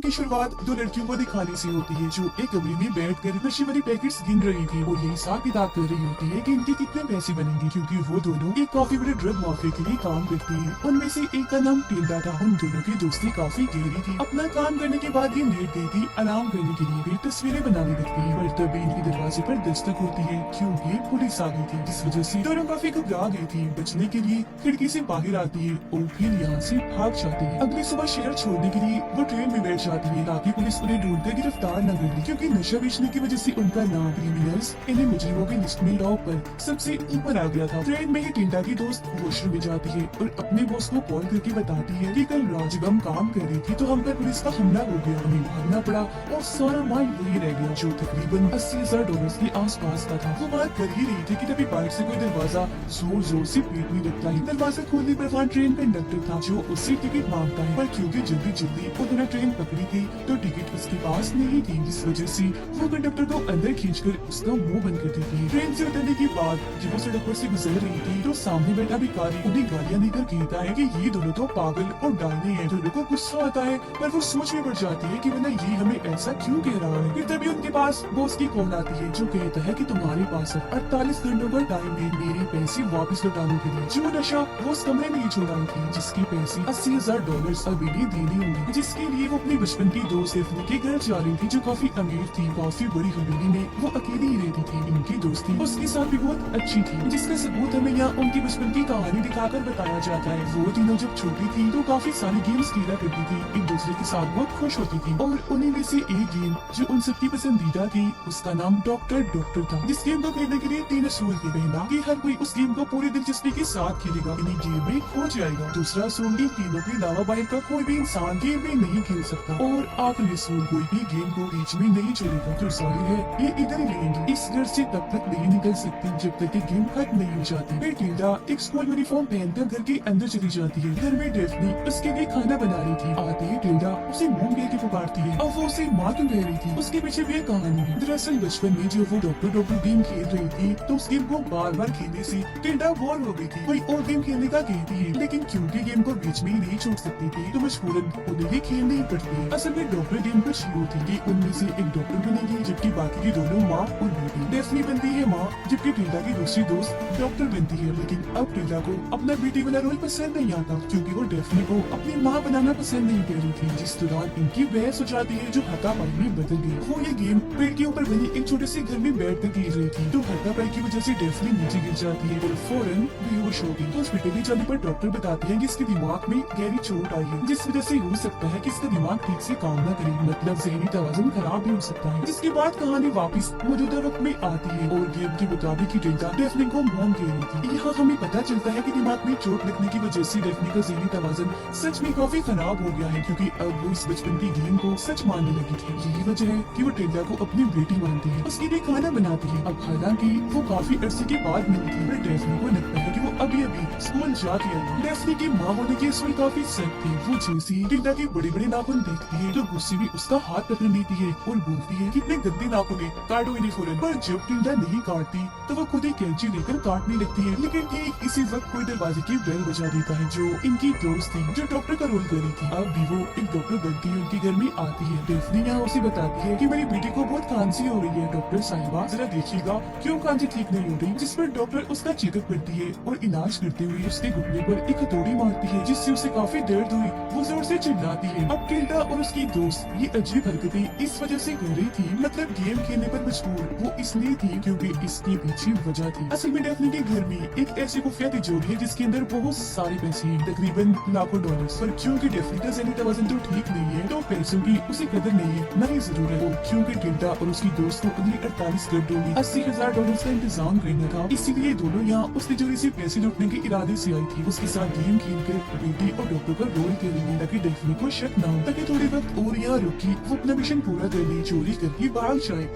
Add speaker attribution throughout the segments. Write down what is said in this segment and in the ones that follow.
Speaker 1: की शुरुआत दो लड़कियों को दिखाने से होती है जो एक कमरे में बैठकर नशे वाली पैकेट्स गिन रही थी और ये हिसाब किताब कर रही होती है कि इनके कितने पैसे बनेंगे, क्योंकि वो दोनों एक कॉफी वाले ड्रग माफिया के लिए काम करती है। उनमें से एक का नाम टिल्डा था। उन दोनों की दोस्ती काफी गहरी थी। अपना काम करने के बाद ये लेट गई थी आराम करने के लिए। वे तस्वीरें बनाने लगती है पर तभी इनके दरवाजे पर दस्तक होती है क्योंकि पुलिस आ गई थी, जिस वजह से दोनों काफी घबरा गई थी। बचने के लिए खिड़की से बाहर आती है और फिर यहाँ से भाग जाती है। अगली सुबह शहर छोड़ने के लिए वो ट्रेन में बैठ जाती है ताकि पुलिस उन्हें ढूंढकर गिरफ्तार न कर ले, क्योंकि नशा बेचने की वजह से उनका नाम क्रिमिनल्स इन्हें मुजरिमों की लिस्ट में टॉप पर सबसे ऊपर आ गया था। ट्रेन में ही टिंडा की दोस्त वॉशरूम में जाती है और अपने बॉस को कॉल करके बताती है कि कल रात जब हम काम कर रही थी तो हम पर पुलिस का हमला हो गया, हमें भागना पड़ा और सारा माल वही रह गया जो तकरीबन $80,000 के आसपास का था। वो बात कर ही रही थी कि तभी बाहर से कोई दरवाजा जोर जोर से पीटने लगता है। दरवाजा खोलने पर वहाँ ट्रेन कंडक्टर था जो उससे टिकट मांगता है, पर क्योंकि जल्दी जल्दी उन्होंने ट्रेन पकड़ी थी तो टिकट उसके पास नहीं थी, जिस वजह से वो कंडक्टर को अंदर खींचकर उसका मुंह बंद कर देती है। ट्रेन से उतरने के बाद जब वो सड़क पर से गुजर रही थी तो सामने बैठा भिखारी उन्हें गालियां देकर कहता है कि ये दोनों तो पागल और डायने हैं। दोनों को गुस्सा आता है पर वो सोच में पड़ जाती है कि वरना ये हमें ऐसा क्यों कह रहा है। फिर तभी उनके पास बॉस की कॉल आती है जो कहता है कि तुम्हारे पास 48 घंटों का टाइम है मेरे पैसे वापस लौटाने के लिए। जो नशा वो उस कमरे में ही छुड़ाई थी जिसके पैसे $80,000 अभी भी देने होंगे, जिसके लिए वो अपनी बचपन की दोस्त सिर्फ के घर जा रही थी जो काफी अमीर थी। काफी बड़ी हवेली में वो अकेली ही रहती थी। इनकी दोस्ती उसके साथ भी बहुत अच्छी थी, जिसका सबूत हमें यहाँ उनकी बचपन की कहानी दिखाकर बताया जाता है। वो तीनों जब छोटी थी तो काफी सारी गेम्स खेला करती थी, एक दूसरे के साथ बहुत खुश होती थी और उन्हीं में से एक गेम जो उन सबकी पसंदीदा थी उसका नाम डॉक्टर था। जिस गेम को खेलने के लिए 3 असूल थे। पहला कि हर कोई उस गेम को पूरी दिलचस्पी के साथ खेलेगा, इन्हीं गेम में खो जाएगा। दूसरा असूल इन तीनों के अलावा बाहर का कोई भी इंसान गेम में नहीं खेल सकता और आखिरी असूल कोई भी गेम को बीच में नहीं छोड़ेगा। जो जाहिर है ये इधर ही रहेंगे, इस घर से तब तक नहीं निकल सकती जब तक ये गेम खत्म नहीं हो जाती। फिर टिल्डा एक स्कूल यूनिफॉर्म पहनकर घर के अंदर चली जाती है। घर में डेफनी उसके लिए खाना बना रही थी। आते ही टिल्डा उसे मुंह कह के पुकारती है। अब वो उसे माँ क्यों कह रही थी उसके पीछे भी एक कहानी है। दरअसल बचपन में जो वो डॉक्टर गेम खेल रही थी तो उस गेम को बार बार खेलने से टिल्डा बोर हो गई थी। कोई और गेम खेलने का कहती है, लेकिन क्योंकि गेम को बीच में ही नहीं छोड़ सकती थी तो मजबूरन उन्हें ही खेलनी ही पड़ती है। असल में डॉक्टर गेम कुछ यूँ थी कि उनमें से एक डॉक्टर बनेगी जबकि बाकी की दोनों माँ और बेटी। डेफनी बनती है माँ जबकि टिल्डा की दूसरी दोस्त डॉक्टर बनती है। लेकिन अब टिल्डा को अपना बेटी वाला रोल पसंद नहीं आता क्योंकि वो डेफनी को अपनी माँ बनाना पसंद नहीं कर रही थी। जिस दौरान इनकी बहस हो जाती है जो हाथापाई में बदल गई। वो ये गेम पेड़ के ऊपर बनी एक छोटे से घर में बैठ कर खेल रही थी तो हाथापाई की वजह से डेफनी नीचे गिर जाती है और फौरन बेहोश हो गई। हॉस्पिटल ले जाने पर डॉक्टर बताते हैं कि इसके दिमाग में गहरी चोट आई है, जिस वजह से हो सकता है कि इसका दिमाग ठीक से काम न करे, मतलब जहनी तवाज़ुन खराब भी हो सकता है। जिसके बाद कहानी वापस मौजूदा वक्त में आती है और गेम के मुताबिक ही टिल्डा डेफनी को मॉम कह रही थी। यहाँ हमें पता चलता है कि दिमाग में चोट लगने की वजह से डेफनी का जहनी तवाज़ुन सच में काफी खराब हो गया है क्योंकि अब वो इस बचपन की गेम को सच मानने लगी थी। यही वजह है कि वो टिल्डा को अपनी बेटी मानती है, उसके लिए खाना बनाती है। अब हालांकि वो काफी अरसे के बाद मिली थी पर डेफनी को लगता है कि वो अभी स्कूल जाती है। डेफनी की माँ होने की स्कूल काफी सख्त थी। वो जैसे ही टिल्डा के बड़े बड़े नाखून देखती है तो गुस्से में उसका हाथ पकड़ लेती है और बोलती है कि इतने गंदे नाखून है, काटो इन्हें फौरन। पर जब टिल्डा नहीं काटती तो वो खुद ही कैंची लेकर काटने लगती है। लेकिन ठीक इसी वक्त कोई दरवाजे की बेल बजा देता है जो इनकी दोस्त थी जो डॉक्टर का रोल कर रही थी। अब भी वो एक डॉक्टर बनती है, उनके घर में आती है। डेफनी यहाँ उसे बताती है कि मेरी बेटी को बहुत खांसी हो रही है, डॉक्टर साहिबा जरा देखिएगा क्यों खांसी ठीक नहीं हो रही। जिस पर डॉक्टर उसका चेकअप करती है और इलाज करते हुए उसके घुटने पर एक हथौड़ी मारती है जिससे उसे काफी दर्द हुई। वो जोर से चिल्लाती है। अब टिल्डा और उसकी दोस्त ये अजीब हरकतें इस वजह से कर रही थी, मतलब गेम खेलने पर मजबूर वो इसलिए थी क्योंकि इसके पीछे वजह थी। असल में डेफनी के घर में एक ऐसी खुफिया तिजोरी है जिसके अंदर बहुत सारे पैसे हैं, तकरीबन लाखों डॉलर्स। पर क्योंकि डेफनी का ज़हनी तवाज़ुन तो ठीक नहीं है तो पैसों की उसे कदर नहीं है, न ही जरूरत। और क्योंकि टिल्डा और उसकी दोस्त को अगले 48 घंटों में $80,000 का इंतजाम करना था, इसीलिए दोनों यहाँ उस तिजोरी से पैसे लूटने के इरादे से आई थी। उसके साथ गेम खेलकर बेटी और डॉक्टर का रोल करेंगे ताकि डेफनी को शक न हो, ताकि थोड़े वक्त और यहाँ रुकी वो अपना मिशन पूरा कर ले, चोरी करके भाग जाए।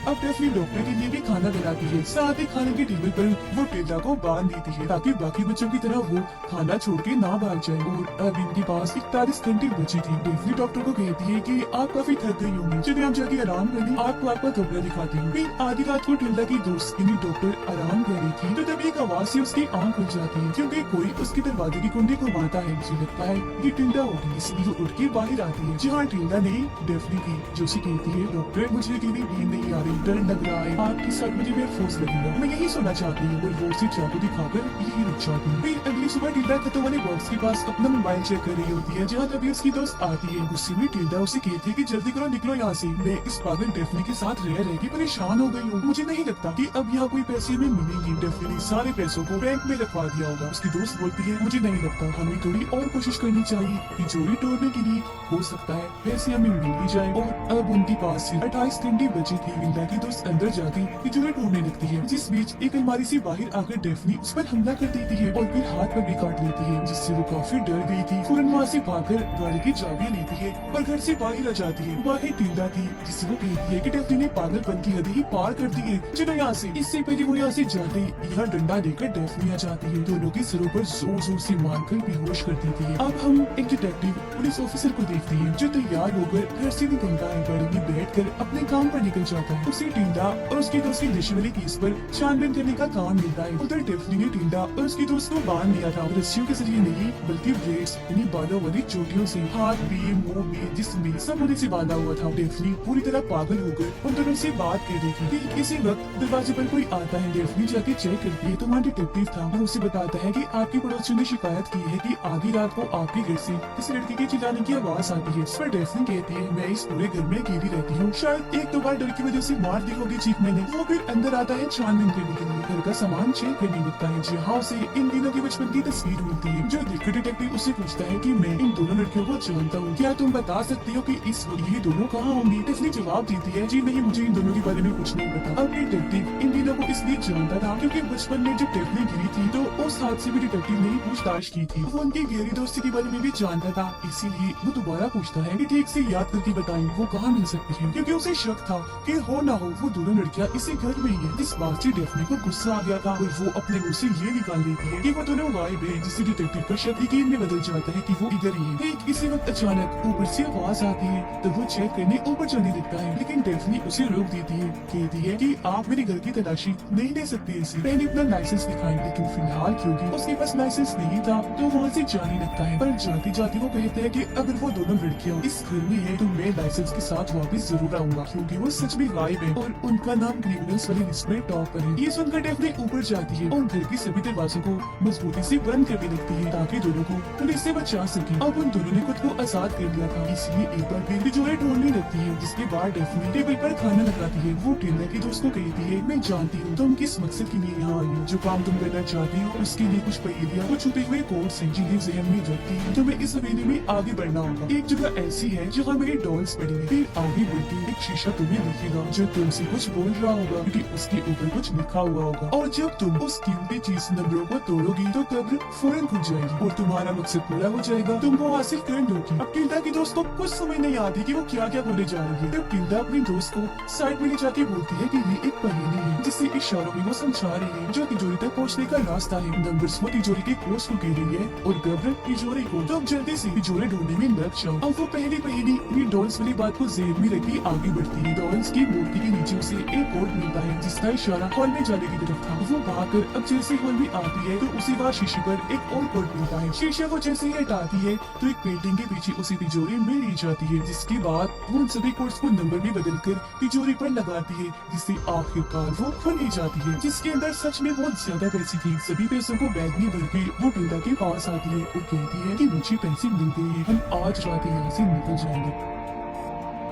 Speaker 1: अब डेफनी डॉक्टर के लिए भी खाना बनाती है। साथ ही खाने के टेबल पर वो टिल्डा को बांध देती है ताकि बाकी बच्चों की तरह वो खाना छोड़ के ना भाग जाए। और अब इनके पास 41 घंटे बची थी। डेफनी डॉक्टर को कहती है कि आप काफी थक गई होंगी, चलिए आप जाके आराम कर लें, आपको आपका कमरा दिखाती हूँ। फिर आधी रात को टिल्डा की दोस्त यानी डॉक्टर आराम कर रही थी तो तभी एक आवाज से उसकी आंख खुल जाती है क्योंकि कोई उसके दरवाजे की कुंडी घुमाता है। मुझे लगता है ये टिल्डा होगी, इसलिए वो उठ के बाहर आती है। जहाँ टिल्डा ने डेफनी की जो उसे कहती है, डॉक्टर मुझे अकेली नींद नहीं आ रही, डर लग रहा है, आपके साथ मुझे बेहोश लगेगा, मैं यही सोना चाहती हूँ। और वो उसे चाकू दिखाकर यही रुक जाती है। फिर अगली सुबह टिल्डा खतों वाले बॉक्स के पास अपना मोबाइल चेक कर रही होती है जहाँ तभी उसकी दोस्त आती है। गुस्से में टिल्डा उसे कहती है कि जल्दी करो, निकलो यहाँ से, मैं इस पागल डेफनी के साथ रह के परेशान हो गई हूँ, मुझे नहीं लगता कि अब यहाँ कोई पैसे में मिलेंगे। डेफनी ने सारे पैसों को बैंक में रखवा दिया होगा। उसकी दोस्त बोलती है, मुझे नहीं लगता, हमें थोड़ी और कोशिश करनी चाहिए कि चोरी तोड़ने के लिए हो सकता है पैसे हमें मिल ही जाए। और अब उनके पास से 28 घंटे बचे थे। टिल्डा की दोस्त अंदर जाती तिजोरी ढूंढने लगती है, जिस बीच एक अलमारी से बाहर आकर डेफनी उस पर हमला कर देती है और फिर हाथ पर भी काट लेती है, जिससे वो काफी डर गई थी। फौरन वहाँ से भागकर गाड़ी की चाबी लेती है और घर से बाहर आ जाती है। बाहर टिल्डा थी जिससे वो कहती है कि डेफनी ने पागलपन की हद ही पार कर दी है, चलो यहाँ से। इससे पहले वो यहाँ से जाते यहाँ डंडा लेकर डेफनी आ जाती है, दोनों के सिरों पर जोर जोर से मारकर बेहोश कर देती है। अब हम एक डिटेक्टिव पुलिस ऑफिसर को देखते हैं जो तैयार होकर घर से निकलता है, गाड़ी में बैठकर अपने काम पर निकल जाता है। उसे टिल्डा और उसके दोस्त की नशे वाली केस पर छानबीन करने का काम मिलता है। उधर डेफनी ने टिल्डा और उसके दोस्त को बांध लिया था, रस्सियों के जरिए नहीं बल्कि ब्लेड्स यानी बालों वाली चोटियों से। हाथ भी, मुंह भी, जिस्म भी सब उन्हें से बांधा हुआ था। डेफनी पूरी तरह पागल होकर उन दोनों से बात कर रही थी। फिर इसी वक्त दरवाजे पर कोई आता है। डेफनी जाके चेक करती है तो वहाँ डिटेक्टिव था। वो उसे बताता है कि आपके पड़ोसियों ने शिकायत की है कि आधी रात को आपके घर से इस लड़की के चिल्लाने की आवाज आती है। इस पर डेफनी कहती है, मैं इस पूरे घर में अकेली रहती हूँ, शायद एक दो बार डर की वजह से मार दी होगी चीख मैंने। वो फिर अंदर आता है छानबीन करने के लिए, घर का सामान चेक करने लगता है, जहाँ उसे इन तीनों की बचपन की तस्वीर मिलती है। जो देखकर डिटेक्टिव उससे पूछता है कि मैं इन दोनों लड़कियों को जानता हूँ, क्या तुम बता सकती हो कि इस वक्त ये दोनों कहाँ होंगी? डेफनी जवाब देती है, जी नहीं, मुझे इन दोनों के बारे में कुछ नहीं पता। अब डिटेक्टिव इन तीनों को इसलिए जानता था क्योंकि बचपन में जब डेफनी गिरी थी तो उस हादसे में डिटेक्टिव ने पूछताछ की थी। वो उनकी गहरी दोस्ती के बारे में भी जानता था, इसीलिए वो दोबारा पूछता है कि ठीक से याद करके बताएं वो कहाँ मिल सकती है, क्योंकि उसे शक था कि हो ना हो वो दोनों लड़कियाँ इसी घर में ही है। इस बात से डेफनी को गुस्सा आ गया था और वो अपने मुंह से ये निकाल देती है कि वो दोनों गायब है, जिससे डिटेक्टिव का शक यकीन में बदल जाता है कि वो इधर ही है। ठीक इसी वक्त अचानक ऊपर से आवाज आती है तो वो चेक करने ऊपर चलने लगता है, लेकिन डेफनी उसे रोक देती है, कहती है कि आप मेरे घर की तलाशी नहीं ले सकते इसे, पहले अपना लाइसेंस दिखाएं। लेकिन फिलहाल क्योंकि उसके पास लाइसेंस नहीं था तो वहाँ से जाने लगता है, पर जाते जाते वो कहते हैं कि अगर वो दोनों लड़कियाँ इस घर में है तो मैं लाइसेंस के साथ वापस जरूर आऊंगा, क्योंकि वो सच में गायब है और उनका नाम क्रिमिनल्स वाली लिस्ट में टॉप पर है। ये सुनकर डेफनी ऊपर जाती है और घर के सभी दरवाजों को मजबूती से बंद करने लगती है ताकि दोनों को पुलिस से बचा सके। अब उन दोनों ने खुद को आजाद कर लिया था, इसलिए एक बार फिर तिजोरी ढूंढने लगती है, जिसके बाद डेफनी टेबल पर खाना लगाती है। वो टिल्डा की दोस्त को कहती है, मैं जानती हूँ तुम किस मकसद के लिए यहाँ आई हो, जो काम तुम करना चाहती हो उसके लिए कुछ पहेलियाँ, कुछ छुपे हुए कोड्स हैं जिन्हें जहन में रखती है। तुम्हें इस हवेली में आगे बढ़ना होगा। एक जगह ऐसी है जहाँ मेरी डॉल्स पड़ी है। फिर आगे बढ़ती एक शीशा तुम्हें दिखेगा जो तुमसे कुछ बोल रहा होगा, क्योंकि उसके ऊपर कुछ लिखा हुआ होगा, और जब तुम उस कीमती चीज नंबरों को तोड़ोगी तो कब्र फौरन खुल जाएगी और तुम्हारा मकसद पूरा हो जाएगा, तुम वो हासिल कर लोगी। अब टिल्डा की दोस्त को कुछ समझ नहीं आती कि वो क्या क्या बोले जा रही है। तब टिल्डा अपनी दोस्त को साइड में ले जाके बोलती है कि ये एक पहेली है जिससे इशारों में वो समझा रही है जो तिजोरी तक पहुँचने का रास्ता है। नंबर्स वो तिजोरी के कोर्स को कह रही है और कब्र तिजोरी को। तो अब जल्दी से तिजोरी ढूंढने में लग जाओ। अब वो पहली अपनी डॉल्स वाली बात को जेब में रखी आगे बढ़ती है। डॉल्स की मूर्ति के नीचे उसे एक कोड मिलता है जिसका इशारा हॉल में जाने की तरफ था। वो भागकर अब जैसे हॉल में आती है तो उसी बार शीशे पर एक और कोड मिलता है। शीशे को जैसे ही हटाती है तो एक पेंटिंग के पीछे उसी तिजोरी में ले जाती है, जिसके बाद वो उन सभी कोड्स को नंबर में बदलकर तिजोरी पर लगाती है, जिससे आखिरकार वो खुल ही जाती है, जिसके अंदर सच में बहुत ज्यादा पैसे थे। सभी पैसों को बैग में भर के वो टिल्डा के पास आती है और कहती है कि मुझे पैसे मिल गए हैं, हम आज रात यहाँ से निकल जाएंगे।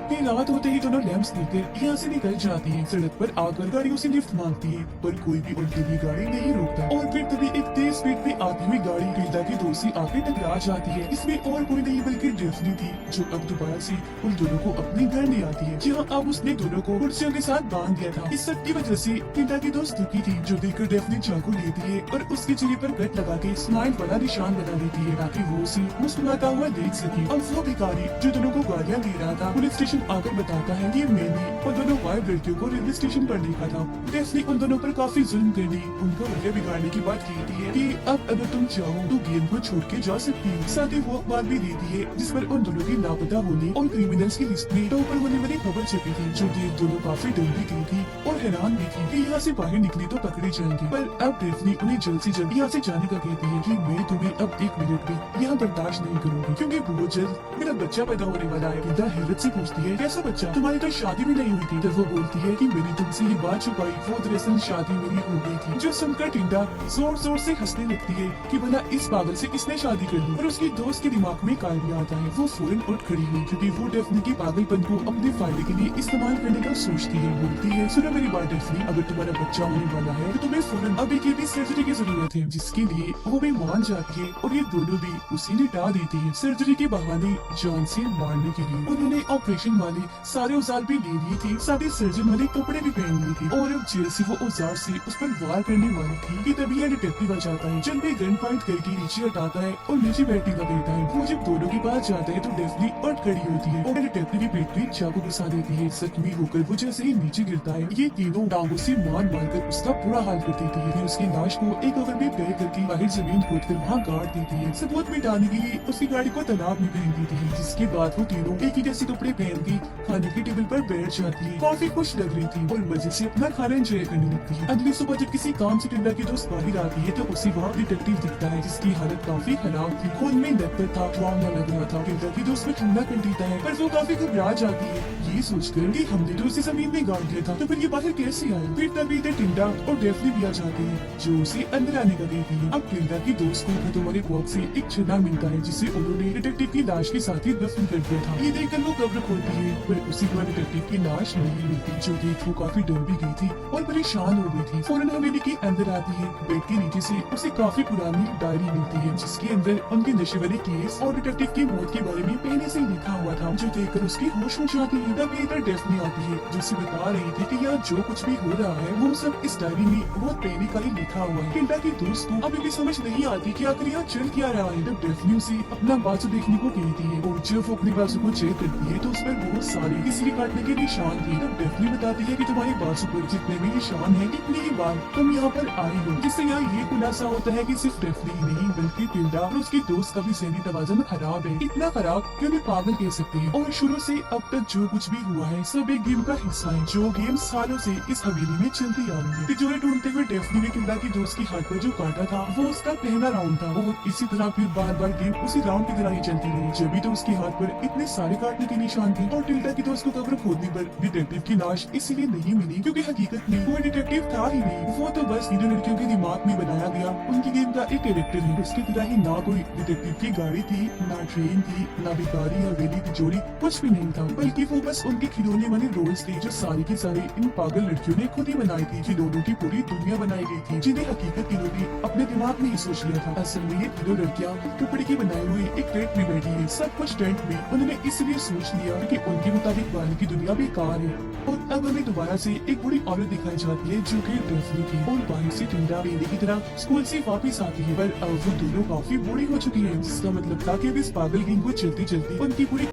Speaker 1: फिर रात होते ही दोनों लैंप्स लेकर यहाँ से निकल जाती है। सड़क पर आकर गाड़ियों से लिफ्ट मांगती है, पर कोई भी उल्टी हुई गाड़ी नहीं रोकता। और फिर तभी एक तेज स्पीड पे आती हुई गाड़ी टिल्डा की दोस्त से आके टकरा जाती है। इसमें और कोई नहीं बल्कि डेफनी थी, जो अब दोबारा से उन दोनों को अपने घर ले आती है, जहाँ अब उसने दोनों को कुर्सियों के साथ बांध दिया था। इस सब की वजह से टिल्डा की दोस्त दुखी थी, जो देखकर डेफनी चाकू लेती है और उसके चेहरे पर कट लगा के स्माइल वाला निशान बना देती है ताकि वो उसे मुस्कुराता हुआ देख सके। अब वो भिखारी जो दोनों को गालियाँ दे रहा था पुलिस स्टेशन फोरन आकर बताता है कि मैंने उन दोनों गायब लड़कियों को रेलवे स्टेशन पर देखा था। डेफनी उन दोनों पर काफी जुल्म करने, उनका वजह बिगाड़ने की बात कहती है कि अब अगर तुम चाहो तो गेम को छोड़ के जा सकती हो। साथ ही वो अखबार भी देती है जिस पर उन दोनों की लापता होने और क्रिमिनल्स की लिस्ट में टॉपर होने वाली खबर छपी थी, जो देख दोनों काफी डर भी गई थी और हैरान भी थी कि यहाँ से बाहर निकली तो पकड़े जाएंगे। पर अब डेफनी उन्हें जल्द से जल्द यहाँ से जाने का कहती है कि मैं तुम्हें अब 1 मिनट भी यहाँ बर्दाश्त नहीं करूंगी, क्योंकि बहुत जल्द मेरा बच्चा पैदा होने वाला है। टिल्डा हैरत से पूछती है कैसा बच्चा, तुम्हारी तो शादी भी नहीं हुई थी। तब वो बोलती है कि मैंने तुमसे ये बात छुपाई, वो दरअसल शादी मेरी हो गई थी। जो सुनकर टिल्डा जोर जोर से हंसने लगती है कि भला इस पागल से किसने शादी कर ली। और उसकी दोस्त के दिमाग में ख्याल आता है। वो फौरन उठ खड़ी हुई क्योंकि वो डेफनी के पागलपन को अपने फायदे के लिए इस्तेमाल करने का सोचती है। बोलती है सुनो मेरी बात डेफनी, अगर तुम्हारा बच्चा होने वाला है तो तुम्हें फौरन अभी की भी सर्जरी की जरूरत है, जिसके लिए वो भी मान जाती है और ये दोनों भी उसी ने टाल देती है सर्जरी के बहाने जान से मारने के लिए। उन्होंने ऑपरेशन वाले सारे औजार भी ले लिए थे, साथ ही सर्जन वाले कपड़े भी पहन लिए थे और अब जेल से वो औजार से उस पर वार करने वाली थी कि तभी यह डिटेक्टिव आ जाता है। जब भी गन पॉइंट करके नीचे हटाता है और नीचे बैठने का कहता है। वो जब दोनों के पास जाता है तो डेफनी उठ खड़ी होती है और डिटेक्टिव की पेट में चाकू घुसा देती है। जख्मी होकर वो जैसे ही नीचे गिरता है, ये तीनों टांगों से मार मार कर उसका बुरा हाल कर देती है। फिर उसकी लाश को एक कवर में पैक करके बाहर जमीन खोद कर वहाँ गाड़ देती है। सबूत मिटाने के लिए उसकी गाड़ी को तालाब में फेंक देती है, जिसके बाद वो तीनों एक ही जैसे कपड़े पहन के खाने की टेबल पर बैठ जाती है। काफी खुश लग रही थी और मजे से अपना खाना एंजॉय करने लगती है। अगली सुबह जब किसी काम से टिल्डा की दोस्त बाहर आती है तो उसे वहाँ डिटेक्टिव दिखता है, जिसकी हालत काफी खराब थी। खून में लग था, ट्रॉमा लग रहा था। टिल्डा की दोस्त में ठंडा कर देता है, पर वो काफी घबरा जाती है ये सोचकर कि हमने तो उसे जमीन में गाड़ दिया था, तो फिर ये बाहर कैसे आया। फिर तभी इधर टिल्डा और डेफनी भी आ जाते हैं, जो उसे अंदर आने का कहती है। अब टिल्डा की दोस्त को तुम्हारे बॉक्स से एक छेना मिलता है, जिसे उन्होंने डिटेक्टिव की लाश के साथ ही दफन कर दिया था। ये देखकर वो कब्र खोलती है, पर उसी के बाद डिटेक्टिव की लाश नहीं मिलती, जो देख वो काफी डर भी गई थी और परेशान हो गई थी। फौरन हवेली के अंदर आती है। बेड के नीचे से उसे काफी पुरानी डायरी मिलती है, जिसके अंदर उनके नशे वाले केस और डिटेक्टिव की मौत के बारे में पहले से ही लिखा हुआ था, जो देखकर उसकी होश उड़ जाती है। तब इधर डेफनी आती है, जो उसे बता रही थी कि यहाँ जो कुछ भी हो रहा है वो सब इस डायरी में बहुत पहले का ही लिखा हुआ है। टिल्डा की दोस्त को अभी भी समझ नहीं आती कि आखिर यहाँ चल क्या रहा है। तब डेफनी उसे अपना बाजू देखने को कहती है और जब वो अपनी बाजू को चेक करती है तो उस पर बहुत सारे किसी के काटने के निशान थे। तब डेफनी बताती है कि तुम्हारी बाजू पर जितने भी निशान है इतनी ही बार तुम यहाँ पर आई हो, जिससे यहाँ ये खुलासा होता है कि सिर्फ डेफनी ही नहीं बल्कि टिल्डा और उसकी दोस्त का भी ज़हनी तवाज़ुन खराब है। इतना खराब कि उन्हें पागल कह सकते हैं। और शुरू से अब तक जो कुछ भी हुआ है सब एक गेम का हिस्सा है, जो गेम सालों से इस हवेली में चलती आ रही है। तिजोरी ढूंढते हुए डेफनी ने टिल्डा की दोस्त की हाथ पर जो काटा था वो उसका पहला राउंड था और इसी तरह फिर बार बार गेम उसी राउंड की तरह ही चलती रही। जब भी तो उसके हाथ पर इतने सारे काटने के निशान थे और टिल्डा की दोस्त को कब्र खोदने पर डिटेक्टिव की लाश इसीलिए नहीं मिली क्योंकि हकीकत में वो डिटेक्टिव था ही नहीं। वो तो बस तीनों लड़कियों के दिमाग में बनाया गया उनकी गेम का एक कैरेक्टर है। उसकी तरह ही ना कोई डिटेक्टिव की गाड़ी थी, ना ट्रेन थी, ना भिखारी हवेली तिजोरी, कुछ भी नहीं था, बल्कि वो बस उनके खिलौने वाले रोल्स थे, जो सारी की सारी इन पागल लड़कियों ने खुद ही बनाई थी। खिलौनों की पूरी दुनिया बनाई गई थी, जिन्हें हकीकत इन्होंने अपने दिमाग में ही सोच लिया था। असल में ये तीनों लड़कियाँ टुकड़े की बनाई हुई एक टेंट में बैठी है। सब कुछ टेंट में उन्होंने इसलिए सोच लिया कि उनके मुताबिक बाहर की दुनिया बेकार है। और अब हमें दोबारा से एक बड़ी औरत दिखाई जाती है जो कि डेफनी थी और बाहर से टिल्डा बेली की तरह स्कूल से वापस आती है, पर अब वो दोनों काफी बूढ़ी हो चुकी है, जिसका मतलब था कि अब इस पागल गेम को चलती चलती उनकी पूरी